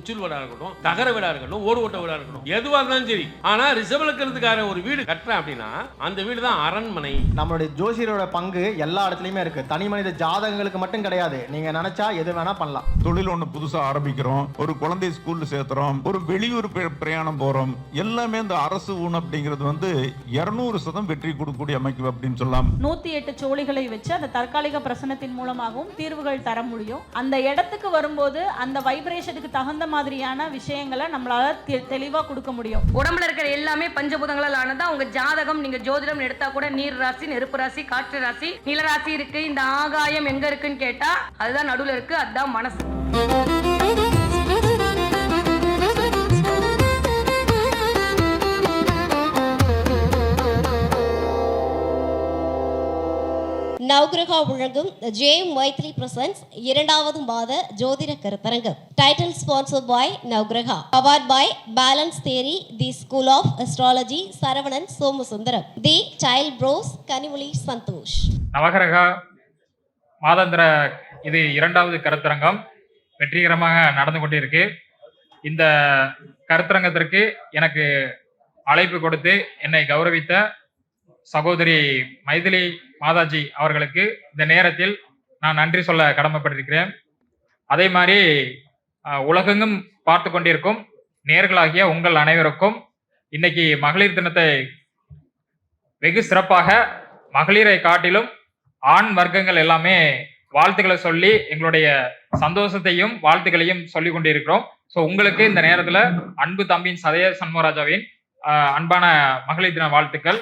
குச்சில் வீடா இருக்கட்டும், தகர வீடா இருக்கட்டும், ஓடு ஓட்ட வீடா இருக்கட்டும், எதுவா இருந்தாலும் சரி. ஆனா ரிஷப லக்னத்துக்காரன் ஒரு வீடு கட்டுறேன் அப்படின்னா அந்த வீடு தான் அரண்மனை. நம்மளுடைய ஜோசியரோட பங்கு எல்லா இடத்துலயுமே இருக்கு. தனி மனித ஜாதகங்களுக்கு மட்டும் கிடையாது. நீங்க நினைச்சா எது வேணா பண்ணலாம். தொழில் ஒண்ணு புதுசா ஆரம்பிக்கிறோம், ஒரு குழந்தை ஸ்கூல்ல சேர்த்துறோம், ஒரு வெளியூர் பிரயாணம் போறோம், எல்லாமே இந்த அரசு ஊன் அப்படிங்கிறது 200% வெற்றி கொடுக்கக்கூடிய அமைப்பு அப்படின்னு சொல்லலாம். 108 சோழிகளை வச்சு அந்த தற்காலிக பிரசனத்தின் மூலமாகவும் தீர்வுகள் தர முடியும். அந்த இடத்துக்கு வரும்போது அந்த வைப்ரேஷனுக்கு தகுந்த மாதிரியான விஷயங்களை நம்மளால தெளிவா கொடுக்க முடியும். உடம்புல இருக்கிற எல்லாமே பஞ்சபூதங்களால் ஆனதா. உங்க ஜாதகம் நீங்க ஜோதிடம் எடுத்தா கூட நீர் ராசி, நெருப்பு ராசி, காற்று ராசி, நிலராசி இருக்கு. இந்த ஆகாயம் எங்க இருக்குன்னு கேட்டா அதுதான் நடுவுல இருக்கு, அதுதான் மனசு. நவகிரகா வழங்கும் ஜேஎம் மைத்ரி பிரசன்ஸ் இரண்டாவது மாத ஜோதிட கருத்தரங்கம். Title sponsored by Navagraha, powered by balance theory, the school of astrology, Saravanan Somasundaram, the child pros Kanimozhi Santhosh. Navagraha மாதாந்திர இது இரண்டாவது கருத்தரங்கம் வெற்றிகரமாக நடந்து கொண்டிருக்கு. இந்த கருத்தரங்கத்திற்கு எனக்கு அழைப்பு கொடுத்து என்னை கௌரவித்த சகோதரி மைதிலி மாதாஜி அவர்களுக்கு இந்த நேரத்தில் நான் நன்றி சொல்ல கடமைப்பட்டிருக்கிறேன். அதே மாதிரி உலகெங்கும் பார்த்து கொண்டிருக்கும் நேர்களாகிய உங்கள் அனைவருக்கும் இன்னைக்கு மகளிர் தினத்தை வெகு சிறப்பாக மகளிரை காட்டிலும் ஆண் வர்க்கங்கள் எல்லாமே வாழ்த்துக்களை சொல்லி எங்களுடைய சந்தோஷத்தையும் வாழ்த்துக்களையும் சொல்லி கொண்டிருக்கிறோம். ஸோ உங்களுக்கு இந்த நேரத்தில் அன்பு தம்பியின் சதய சண்முகராஜாவின் அன்பான மகளிர் தின வாழ்த்துக்கள்.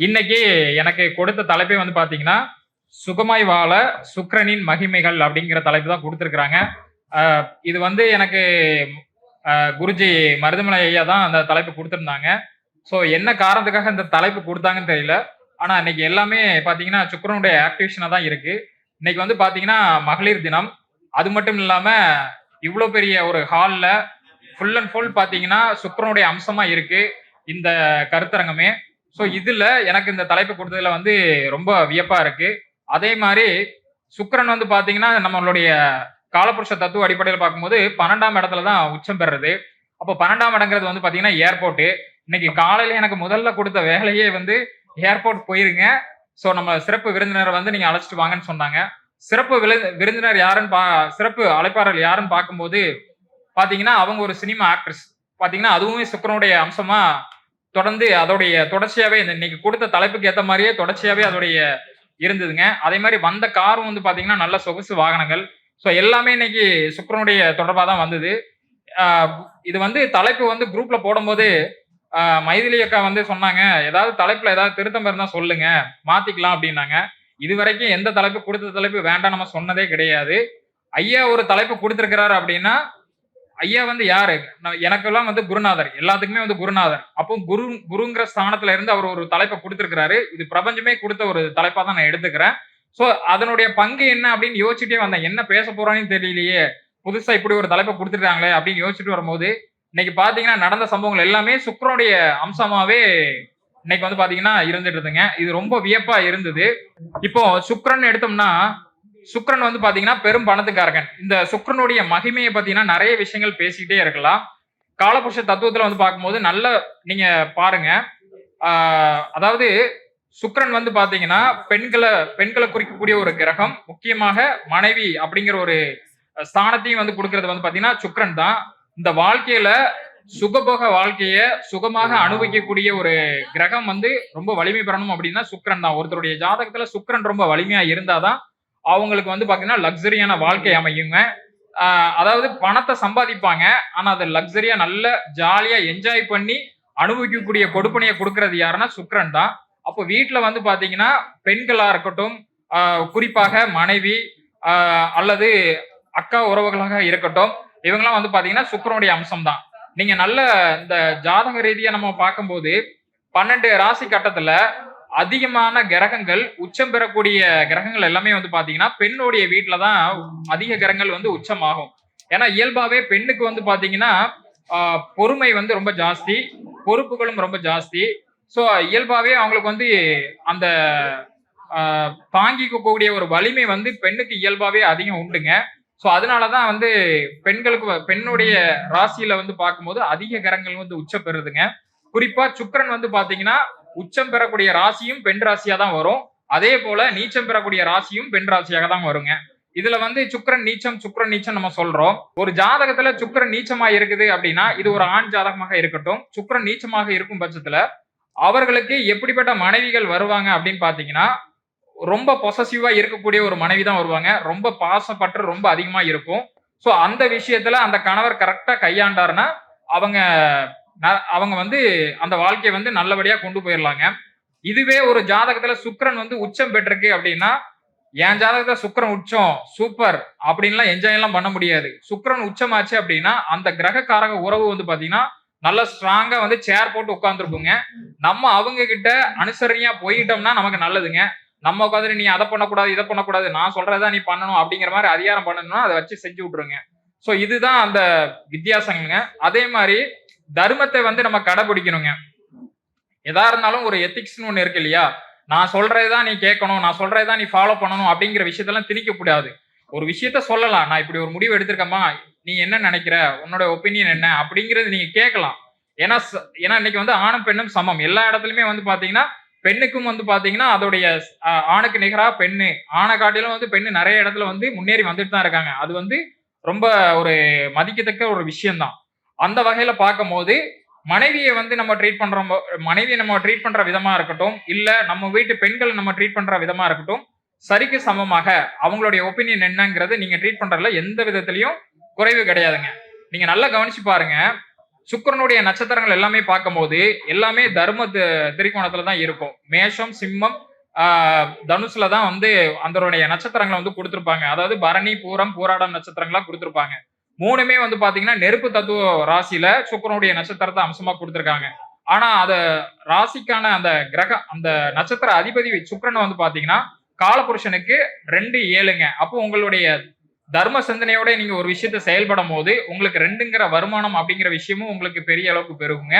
இன்னைக்கு எனக்கு கொடுத்த தலைப்பே பாத்தீங்கன்னா சுகமாய் வாழ சுக்கிரனின் மகிமைகள் அப்படிங்கிற தலைப்பு தான் கொடுத்துருக்குறாங்க. இது எனக்கு குருஜி மருதமலை ஐயா தான் அந்த தலைப்பு கொடுத்துருந்தாங்க. ஸோ என்ன காரணத்துக்காக இந்த தலைப்பு கொடுத்தாங்கன்னு தெரியல. ஆனா இன்னைக்கு எல்லாமே பாத்தீங்கன்னா சுக்கிரனுடைய ஆக்டிவேஷனா தான் இருக்கு. இன்னைக்கு பாத்தீங்கன்னா மகளிர் தினம். அது மட்டும் இல்லாம இவ்வளவு பெரிய ஒரு ஹால்ல ஃபுல் அண்ட் ஃபுல் பாத்தீங்கன்னா சுக்கிரனுடைய அம்சமா இருக்கு இந்த கருத்தரங்கமே. ஸோ இதுல எனக்கு இந்த தலைப்பு கொடுத்ததுல ரொம்ப வியப்பா இருக்கு. அதே மாதிரி சுக்கிரன் பாத்தீங்கன்னா நம்மளுடைய காலபுருஷ தத்துவ அடிப்படையில் பார்க்கும்போது 12ஆம் இடத்துல தான் உச்சம் பெறுறது. அப்போ 12ஆம் இடங்கிறது பாத்தீங்கன்னா ஏர்போர்ட். இன்னைக்கு காலையில எனக்கு முதல்ல கொடுத்த வேலையே ஏர்போர்ட் போயிருங்க, ஸோ நம்ம சிறப்பு விருந்தினரை நீங்க அழைச்சிட்டு வாங்கன்னு சொன்னாங்க. சிறப்பு விருந்தினர் யாருன்னு சிறப்பு அழைப்பாளர்கள் யாருன்னு பார்க்கும்போது பாத்தீங்கன்னா அவங்க ஒரு சினிமா ஆக்ட்ரஸ். பாத்தீங்கன்னா அதுவுமே சுக்கிரனுடைய அம்சமா தொடர்ந்து அதோடைய தொடர்ச்சியாவே இன்னைக்கு கொடுத்த தலைப்புக்கு ஏற்ற மாதிரியே தொடர்ச்சியாவே அதோடைய இருந்ததுங்க. அதே மாதிரி வந்த காரும் பாத்தீங்கன்னா நல்ல சொகுசு வாகனங்கள். ஸோ எல்லாமே இன்னைக்கு சுக்கிரனுடைய தொடர்பாக தான் வந்தது. இது தலைப்பு குரூப்ல போடும்போது மைதிலி அக்கா சொன்னாங்க, ஏதாவது தலைப்புல ஏதாவது திருத்தம் இருந்தா சொல்லுங்க, மாத்திக்கலாம் அப்படின்னாங்க. இது வரைக்கும் எந்த தலைப்பு கொடுத்த தலைப்பு வேண்டாம் நம்ம சொன்னதே கிடையாது. ஐயா ஒரு தலைப்பு கொடுத்திருக்கிறாரு அப்படின்னா ஐயா யாரு, எனக்கெல்லாம் குருநாதர், எல்லாத்துக்குமே குருநாதர். அப்போ குருங்கிற ஸ்தானத்துல இருந்து அவர் ஒரு தலைப்பை கொடுத்திருக்கிறாரு. இது பிரபஞ்சமே கொடுத்த ஒரு தலைப்பா தான் நான் எடுத்துக்கிறேன். சோ அதனுடைய பங்கு என்ன அப்படின்னு யோசிச்சுட்டே வந்தேன். என்ன பேச போறான்னு தெரியலையே, புதுசா இப்படி ஒரு தலைப்பை கொடுத்துருக்காங்களே அப்படின்னு யோசிச்சுட்டு வரும்போது இன்னைக்கு பாத்தீங்கன்னா நடந்த சம்பவங்கள் எல்லாமே சுக்கிரனுடைய அம்சமாவே இன்னைக்கு பாத்தீங்கன்னா இருந்துட்டு இருந்துங்க. இது ரொம்ப வியப்பா இருந்தது. இப்போ சுக்கிரன் எடுத்தோம்னா சுக்கிரன் பாத்தீங்கன்னா பெரும் பணத்துக்காரகன். இந்த சுக்கிரனுடைய மகிமையை பாத்தீங்கன்னா நிறைய விஷயங்கள் பேசிக்கிட்டே இருக்கலாம். காலபுருஷ தத்துவத்துல பார்க்கும்போது நல்ல நீங்க பாருங்க. அதாவது சுக்கிரன் பாத்தீங்கன்னா பெண்களை குறிக்கக்கூடிய ஒரு கிரகம். முக்கியமாக மனைவி அப்படிங்கிற ஒரு ஸ்தானத்தையும் கொடுக்கறது பாத்தீங்கன்னா சுக்கிரன் தான். இந்த வாழ்க்கையில சுகபோக வாழ்க்கைய சுகமாக அனுபவிக்கக்கூடிய ஒரு கிரகம் ரொம்ப வலிமை பெறணும் அப்படின்னா சுக்கிரன் தான். ஒருத்தருடைய ஜாதகத்துல சுக்கிரன் ரொம்ப வலிமையா இருந்தாதான் அவங்களுக்கு பாத்தீங்கன்னா லக்ஸரியான வாழ்க்கை அமையுங்க. அதாவது பணத்தை சம்பாதிப்பாங்க, ஆனா அதை லக்ஸரியா நல்ல ஜாலியா என்ஜாய் பண்ணி அனுபவிக்கக்கூடிய கொடுப்பனையை கொடுக்கறது யாருன்னா சுக்கிரன் தான். அப்போ வீட்டுல பாத்தீங்கன்னா பெண்களா இருக்கட்டும், குறிப்பாக மனைவி அல்லது அக்கா உறவுகளாக இருக்கட்டும், இவங்கெல்லாம் பாத்தீங்கன்னா சுக்கிரனுடைய அம்சம் தான். நீங்க நல்ல இந்த ஜாதக ரீதியா நம்ம பார்க்கும்போது 12 ராசி கட்டத்துல அதிகமான கிரகங்கள் உச்சம் பெறக்கூடிய கிரகங்கள் எல்லாமே பாத்தீங்கன்னா பெண்ணுடைய வீட்டுல தான் அதிக கிரகங்கள் உச்சமாகும். ஏன்னா இயல்பாவே பெண்ணுக்கு பாத்தீங்கன்னா பொறுமை ரொம்ப ஜாஸ்தி, பொறுப்புகளும் ரொம்ப ஜாஸ்தி. ஸோ இயல்பாவே அவங்களுக்கு அந்த தாங்கிக்க கூடிய ஒரு வலிமை பெண்ணுக்கு இயல்பாவே அதிகம் உண்டுங்க. ஸோ அதனாலதான் வந்து பெண்ணுடைய ராசியில வந்து பார்க்கும்போது அதிக கிரகங்கள் வந்து உச்சம் பெறுதுங்க. குறிப்பா சுக்கிரன் வந்து பாத்தீங்கன்னா உச்சம் பெறக்கூடிய ராசியும் பெண் ராசியா தான் வரும். அதே போல நீச்சம் பெறக்கூடிய ராசியும் பெண் ராசியாக தான் வருங்க. இதுல வந்து சுக்கிரன் நீச்சம் நம்ம சொல்றோம். ஒரு ஜாதகத்துல சுக்கிரன் நீச்சமா இருக்குது அப்படின்னா இது ஒரு ஆண் ஜாதகமாக இருக்கட்டும், சுக்கிரன் நீச்சமாக இருக்கும் பட்சத்துல அவர்களுக்கு எப்படிப்பட்ட மனைவிகள் வருவாங்க அப்படின்னு பாத்தீங்கன்னா, ரொம்ப பொசசிவா இருக்கக்கூடிய ஒரு மனைவி தான் வருவாங்க. ரொம்ப பாசப்பற்று ரொம்ப அதிகமா இருக்கும். சோ அந்த விஷயத்துல அந்த கணவர் கரெக்டா கையாண்டாருன்னா அவங்க வந்து அந்த வாழ்க்கையை வந்து நல்லபடியா கொண்டு போயிடலாங்க. இதுவே ஒரு ஜாதகத்துல சுக்கிரன் வந்து உச்சம் பெற்றிருக்கு அப்படின்னா, என் ஜாதகத்துல சுக்கிரன் உச்சம் சூப்பர் அப்படின்லாம் என்ஜாய் எல்லாம் பண்ண முடியாது. சுக்கிரன் உச்சமாச்சு அப்படின்னா அந்த கிரகக்காரக உறவு வந்து பாத்தீங்கன்னா நல்ல ஸ்ட்ராங்கா வந்து சேர் போட்டு உட்கார்ந்துருக்குங்க. நம்ம அவங்க கிட்ட அனுசரணையா போயிட்டோம்னா நமக்கு நல்லதுங்க. நம்ம உட்காந்து நீ அதை பண்ணக்கூடாது இதை பண்ணக்கூடாது நான் சொல்றதா நீ பண்ணணும் அப்படிங்கிற மாதிரி அதிகாரம் பண்ணணும்னா அதை வச்சு செஞ்சு விட்டுருங்க. சோ இதுதான் அந்த வித்தியாசங்க. அதே மாதிரி தர்மத்தை வந்து நம்ம கடைபிடிக்கணுங்க. எதா இருந்தாலும் ஒரு எத்திக்ஸ்னு ஒண்ணு இருக்கு இல்லையா, நான் சொல்றதுதான் நீ கேட்கணும், நான் சொல்றதுதான் நீ ஃபாலோ பண்ணணும் அப்படிங்கிற விஷயத்தெல்லாம் திணிக்க கூடாது. ஒரு விஷயத்த சொல்லலாம், நான் இப்படி ஒரு முடிவு எடுத்திருக்கேம்மா, நீ என்ன நினைக்கிற, உன்னோட ஒப்பீனியன் என்ன அப்படிங்கறது நீங்க கேட்கலாம். ஏன்னா இன்னைக்கு வந்து ஆணும் பெண்ணும் சமம். எல்லா இடத்துலயுமே வந்து பாத்தீங்கன்னா பெண்ணுக்கும் வந்து பாத்தீங்கன்னா அதோடைய ஆணுக்கு நிகரா பெண்ணு, ஆணை காட்டிலும் வந்து பெண்ணு நிறைய இடத்துல வந்து முன்னேறி வந்துட்டு தான் இருக்காங்க. அது வந்து ரொம்ப ஒரு மதிக்கத்தக்க ஒரு விஷயம்தான். அந்த வகையில பார்க்கும்போது மனைவியை வந்து நம்ம ட்ரீட் பண்ற விதமா இருக்கட்டும், இல்ல நம்ம வீட்டு பெண்கள் நம்ம ட்ரீட் பண்ற விதமா இருக்கட்டும், சரிக்கு சமமாக அவங்களுடைய ஒப்பீனியன் என்னங்கிறது நீங்க ட்ரீட் பண்றதுல எந்த விதத்திலையும் குறைவு கிடையாதுங்க. நீங்க நல்லா கவனிச்சு பாருங்க, சுக்கிரனுடைய நட்சத்திரங்கள் எல்லாமே பார்க்கும்போது எல்லாமே தர்ம திரிகோணத்துல தான் இருக்கும். மேஷம், சிம்மம், தனுசுல தான் வந்து அதனுடைய நட்சத்திரங்களை வந்து கொடுத்திருப்பாங்க. அதாவது பரணி, பூரம், பூராடம் நட்சத்திரங்களா கொடுத்திருப்பாங்க. மூணுமே வந்து பாத்தீங்கன்னா நெருப்பு தத்துவ ராசியில சுக்கிரனுடைய நட்சத்திரத்தை அம்சமா கொடுத்திருக்காங்க. ஆனா அத ராசிக்கான அந்த நட்சத்திர அதிபதி சுக்கிரன் வந்து பாத்தீங்கன்னா காலபுருஷனுக்கு 2-7ங்க. அப்போ உங்களுடைய தர்ம சிந்தனையோட நீங்க ஒரு விஷயத்த செயல்படும் போது உங்களுக்கு 2ங்கிற வருமானம் அப்படிங்கிற விஷயமும் உங்களுக்கு பெரிய அளவுக்கு பெருகுங்க.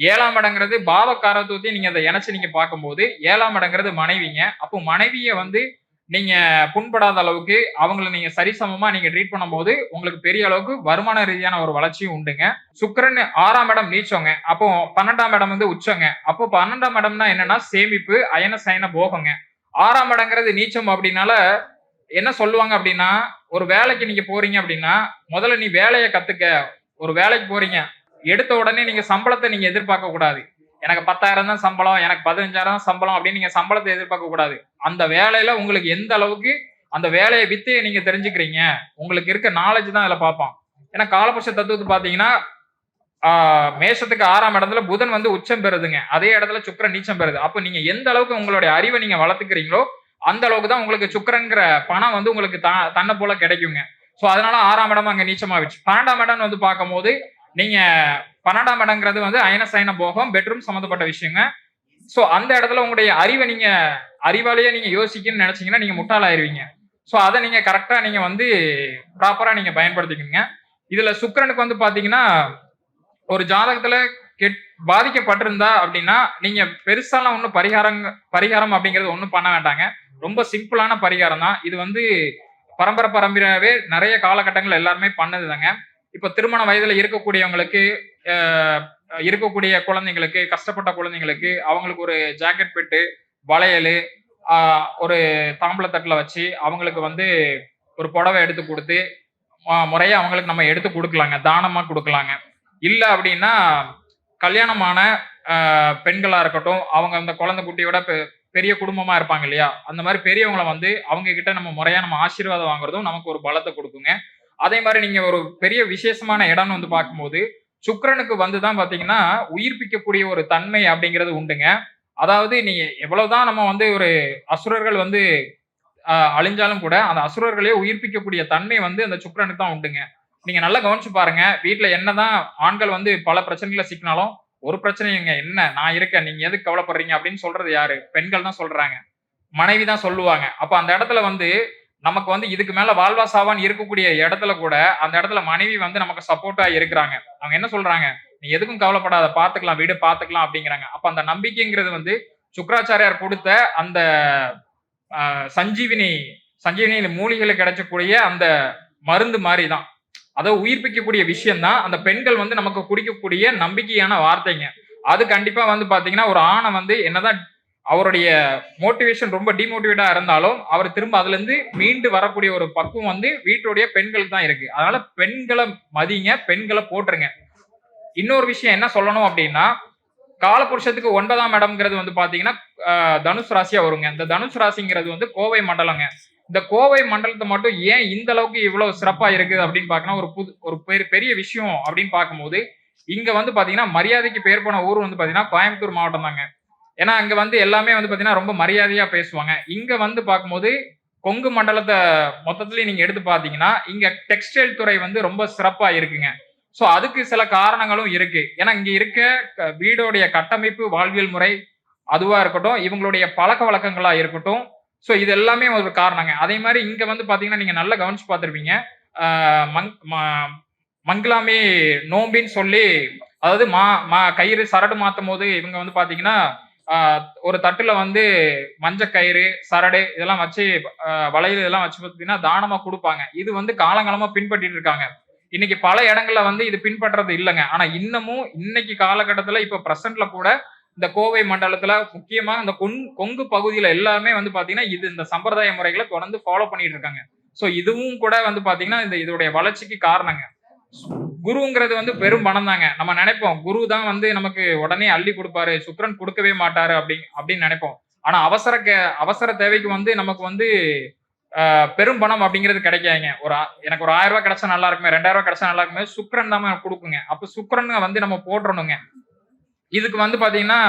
7ஆம் இடங்கிறது பாவகாரத்துவத்தையும் நீங்க அதை இணைச்சு நீங்க பார்க்கும்போது 7ஆம் இடங்கிறது மனைவிங்க. அப்போ மனைவிய வந்து நீங்க புண்படாத அளவுக்கு அவங்களை நீங்க சரிசமமா நீங்க ட்ரீட் பண்ணும்போது உங்களுக்கு பெரிய அளவுக்கு வருமான ரீதியான ஒரு வளர்ச்சியும் உண்டுங்க. சுக்கிரன் 6ஆம் இடம் நீச்சோங்க. அப்போ 12ஆம் இடம் வந்து உச்சங்க. அப்போ 12ஆம் இடம்னா என்னன்னா சேமிப்பு, அயன சயன போகங்க. 6ஆம் இடங்கிறது நீச்சம் அப்படின்னால என்ன சொல்லுவாங்க அப்படின்னா, ஒரு வேலைக்கு நீங்க போறீங்க அப்படின்னா முதல்ல நீ வேலையை கத்துக்க. ஒரு வேலைக்கு போறீங்க, எடுத்த உடனே நீங்க சம்பளத்தை நீங்க எதிர்பார்க்க கூடாது. எனக்கு 10,000 தான் சம்பளம், எனக்கு 15,000 தான் சம்பளம் அப்படின்னு நீங்க சம்பளத்தை எதிர்பார்க்க கூடாது. அந்த வேலையில உங்களுக்கு எந்த அளவுக்கு அந்த வேலையை வித்தையை நீங்க தெரிஞ்சுக்கிறீங்க, உங்களுக்கு இருக்க நாலேஜ் தான் அதுல பார்ப்பான். ஏன்னா காலபுருஷ தத்துவத்தை பாத்தீங்கன்னா மேஷத்துக்கு 6ஆம் இடத்துல புதன் வந்து உச்சம் பெறுதுங்க. அதே இடத்துல சுக்கிரன் நீச்சம் பெறுது. அப்ப நீங்க எந்த அளவுக்கு உங்களுடைய அறிவை நீங்க வளர்த்துக்கிறீங்களோ அந்த அளவுக்கு தான் உங்களுக்கு சுக்கிரங்கிற பணம் வந்து உங்களுக்கு தன்னை போல கிடைக்குங்க. சோ அதனால 6ஆம் இடம் அங்க நீச்சமாவிடுச்சு. 12ஆம் இடம் வந்து பார்க்கும்போது நீங்க 12ஆம் இடங்கிறது வந்து அயன சயன போகம், பெட்ரூம் சம்பந்தப்பட்ட விஷயங்க. சோ அந்த இடத்துல உங்களுடைய அறிவை நீங்க அறிவாலேயே நீங்க யோசிக்கணும்னு நினைச்சீங்கன்னா நீங்க முட்டாளாயிருவீங்க. சோ அதை நீங்க கரெக்டா நீங்க வந்து ப்ராப்பரா நீங்க பயன்படுத்திக்கணுங்க. இதுல சுக்கிரனுக்கு வந்து பாத்தீங்கன்னா ஒரு ஜாதகத்துல பாதிக்கப்பட்டிருந்தா அப்படின்னா நீங்க பெருசாலாம் ஒன்றும் பரிகாரம் அப்படிங்கிறது ஒன்றும் பண்ண வேண்டாங்க. ரொம்ப சிம்பிளான பரிகாரம் தான் இது. வந்து பரம்பரையாவே நிறைய காலகட்டங்கள் எல்லாருமே பண்ணதுதாங்க. இப்ப திருமண வயதுல இருக்கக்கூடியவங்களுக்கு, இருக்கக்கூடிய குழந்தைங்களுக்கு, கஷ்டப்பட்ட குழந்தைங்களுக்கு அவங்களுக்கு ஒரு ஜாக்கெட் பெட்டு, வளையல், ஒரு தாம்பளத்தட்டுல வச்சு அவங்களுக்கு வந்து ஒரு புடவை எடுத்து கொடுத்து முறையா அவங்களுக்கு நம்ம எடுத்து கொடுக்கலாங்க, தானமா கொடுக்கலாங்க. இல்ல அப்படின்னா கல்யாணமான பெண்களா இருக்கட்டும், அவங்க அந்த குழந்தை குட்டியோட பெரிய குடும்பமா இருப்பாங்க இல்லையா, அந்த மாதிரி பெரியவங்களை வந்து அவங்க கிட்ட நம்ம முறையா நம்ம ஆசீர்வாதம் வாங்குறதும் நமக்கு ஒரு பலத்தை கொடுக்குங்க. அதே மாதிரி நீங்க ஒரு பெரிய விசேஷமான இடம்னு வந்து பார்க்கும்போது சுக்கிரனுக்கு வந்துதான் பாத்தீங்கன்னா உயிர்ப்பிக்கக்கூடிய ஒரு தன்மை அப்படிங்கிறது உண்டுங்க. அதாவது நீங்க எவ்வளவுதான் நம்ம வந்து ஒரு அசுரர்கள் வந்து அழிஞ்சாலும் கூட அந்த அசுரர்களையே உயிர்ப்பிக்கக்கூடிய தன்மை வந்து அந்த சுக்கிரனுக்கு தான் உண்டுங்க. நீங்க நல்லா கவனிச்சு பாருங்க, வீட்டுல என்னதான் ஆண்கள் வந்து பல பிரச்சனைகளை சிக்கினாலும் ஒரு பிரச்சனைங்க என்ன, நான் இருக்கேன், நீங்க எதுக்கு கவலைப்படுறீங்க அப்படின்னு சொல்றது யாரு? பெண்கள் தான் சொல்றாங்க, மனைவி தான் சொல்லுவாங்க. அப்ப அந்த இடத்துல வந்து நமக்கு வந்து இதுக்கு மேல வாழ்வா சாவான்னு இருக்கக்கூடிய இடத்துல கூட அந்த இடத்துல மனைவி வந்து நமக்கு சப்போர்ட்டா இருக்கிறாங்க. அவங்க என்ன சொல்றாங்க, நீ எதுக்கும் கவலைப்படாத, பாத்துக்கலாம், வீடு பாத்துக்கலாம் அப்படிங்கிறாங்க. அப்ப அந்த நம்பிக்கைங்கிறது வந்து சுக்கிராச்சாரியார் கொடுத்த அந்த சஞ்சீவினி மூலிகையில கிடைச்சக்கூடிய அந்த மருந்து மாதிரி தான். அதை உயிர்ப்பிக்கக்கூடிய விஷயம் தான் அந்த பெண்கள் வந்து நமக்கு குடிக்கக்கூடிய நம்பிக்கையான வார்த்தைங்க. அது கண்டிப்பா வந்து பாத்தீங்கன்னா ஒரு ஆணை வந்து என்னதான் அவருடைய மோட்டிவேஷன் ரொம்ப டிமோட்டிவேட்டா இருந்தாலும் அவர் திரும்ப அதுல இருந்து மீண்டு வரக்கூடிய ஒரு பக்குவம் வந்து வீட்டுடைய பெண்களுக்கு தான் இருக்கு. அதனால பெண்களை மதிங்க, பெண்களை போட்டுருங்க. இன்னொரு விஷயம் என்ன சொல்லணும் அப்படின்னா, காலபுருஷத்துக்கு 9ஆம் இடம்ங்கிறது வந்து பாத்தீங்கன்னா தனுஷ் ராசியா வருங்க. இந்த தனுஷ் ராசிங்கிறது வந்து கோவை மண்டலங்க. இந்த கோவை மண்டலத்தை மட்டும் ஏன் இந்த அளவுக்கு இவ்வளவு சிறப்பா இருக்குது அப்படின்னு பாக்கணும் ஒரு பெரிய விஷயம் அப்படின்னு பார்க்கும்போது, இங்க வந்து பாத்தீங்கன்னா மரியாதைக்கு பேர் போன ஊர் வந்து பாத்தீங்கன்னா கோயம்புத்தூர் மாவட்டம் தாங்க. ஏன்னா அங்க வந்து எல்லாமே வந்து பாத்தீங்கன்னா ரொம்ப மரியாதையா பேசுவாங்க. இங்க வந்து பார்க்கும்போது கொங்கு மண்டலத்தை மொத்தத்திலேயே நீங்க எடுத்து பாத்தீங்கன்னா இங்க டெக்ஸ்டைல் துறை வந்து ரொம்ப சிறப்பா இருக்குங்க. சோ அதுக்கு சில காரணங்களும் இருக்கு. ஏன்னா இங்க இருக்க வீடோடைய கட்டமைப்பு, வாழ்வியல் முறை அதுவா இருக்கட்டும், இவங்களுடைய பழக்க வழக்கங்களா இருக்கட்டும், சோ இது எல்லாமே ஒரு காரணங்க. அதே மாதிரி இங்க வந்து பாத்தீங்கன்னா நீங்க நல்லா கவனிச்சு பார்த்திருப்பீங்க. மங்களாமி நோம்பின்னு சொல்லி, அதாவது கயிறு சரடு மாத்தும் போது இவங்க வந்து பாத்தீங்கன்னா ஒரு தட்டுல வந்து மஞ்ச கயிறு, சரடு இதெல்லாம் வச்சு வளையல் இதெல்லாம் வச்சு பாத்தீங்கன்னா தானமா கொடுப்பாங்க. இது வந்து காலங்காலமா பின்பற்றிட்டு இருக்காங்க. இன்னைக்கு பல இடங்கள்ல வந்து இது பின்பற்றது இல்லைங்க. ஆனா இன்னமும் இன்னைக்கு காலகட்டத்துல இப்ப பிரசன்ட்ல கூட இந்த கோவை மண்டலத்துல முக்கியமா இந்த கொங்கு பகுதியில எல்லாமே வந்து பாத்தீங்கன்னா இந்த சம்பிரதாய முறைகளை தொடர்ந்து ஃபாலோ பண்ணிட்டு இருக்காங்க. சோ இதுவும் கூட வந்து பாத்தீங்கன்னா இதோடைய வளர்ச்சிக்கு காரணங்க. குருங்கிறது வந்து பெரும் பணம் தாங்க. நம்ம நினைப்போம் குரு தான் வந்து நமக்கு உடனே அள்ளி கொடுப்பாரு, சுக்கிரன் கொடுக்கவே மாட்டாரு அப்படின்னு நினைப்போம். ஆனா அவசர தேவைக்கு வந்து நமக்கு வந்து பெரும் பணம் அப்படிங்கிறது கிடைக்காதுங்க. எனக்கு ஒரு 1000 ரூபாய் கிடைச்சா நல்லா இருக்குமே, 2000 ரூபாய் கிடைச்சா நல்லா இருக்குமே, சுக்கிரன் தான் கொடுக்குங்க. அப்ப சுக்கிரன் வந்து நம்ம போட்டுறணுங்க. இதுக்கு வந்து பாத்தீங்கன்னா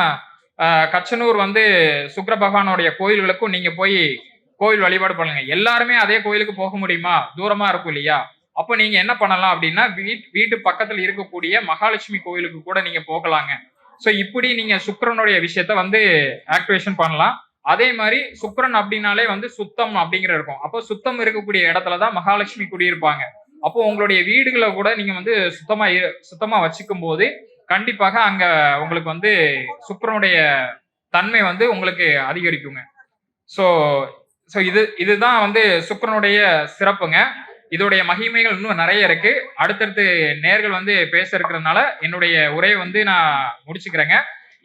கச்சனூர் வந்து சுக்கிர பகவானுடைய கோயில்களுக்கும் நீங்க போய் கோயில் வழிபாடு பண்ணுங்க. எல்லாருமே அதே கோயிலுக்கு போக முடியுமா? தூரமா இருக்கும் இல்லையா? அப்ப நீங்க என்ன பண்ணலாம் அப்படின்னா வீட்டு பக்கத்துல இருக்கக்கூடிய மகாலட்சுமி கோயிலுக்கு கூட நீங்க போகலாங்க. சோ இப்படி நீங்க சுக்கிரனுடைய விஷயத்த வந்து ஆக்டிவேஷன் பண்ணலாம். அதே மாதிரி சுக்கிரன் அப்படின்னாலே வந்து சுத்தம் அப்படிங்கிற இருக்கும். அப்போ சுத்தம் இருக்கக்கூடிய இடத்துலதான் மகாலட்சுமி குடியிருப்பாங்க. அப்போ உங்களுடைய வீடுகளை கூட நீங்க வந்து சுத்தமா வச்சுக்கும் போது கண்டிப்பாக அங்க உங்களுக்கு வந்து சுக்கிரனுடைய தன்மை வந்து உங்களுக்கு அதிகரிக்குங்க. சோ இதுதான் வந்து சுக்கிரனுடைய சிறப்புங்க. இதோடைய மகிமைகள் இன்னும் நிறைய இருக்கு. அடுத்தடுத்து நேர்கள் வந்து பேச இருக்கிறதுனால என்னுடைய உரையை வந்து நான் முடிச்சுக்கிறேங்க.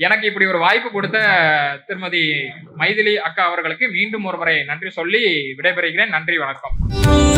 எனக்கு இப்படி ஒரு வாய்ப்பு கொடுத்த திருமதி மைதிலி அக்கா அவர்களுக்கு மீண்டும் ஒரு முறை நன்றி சொல்லி விடைபெறுகிறேன். நன்றி, வணக்கம்.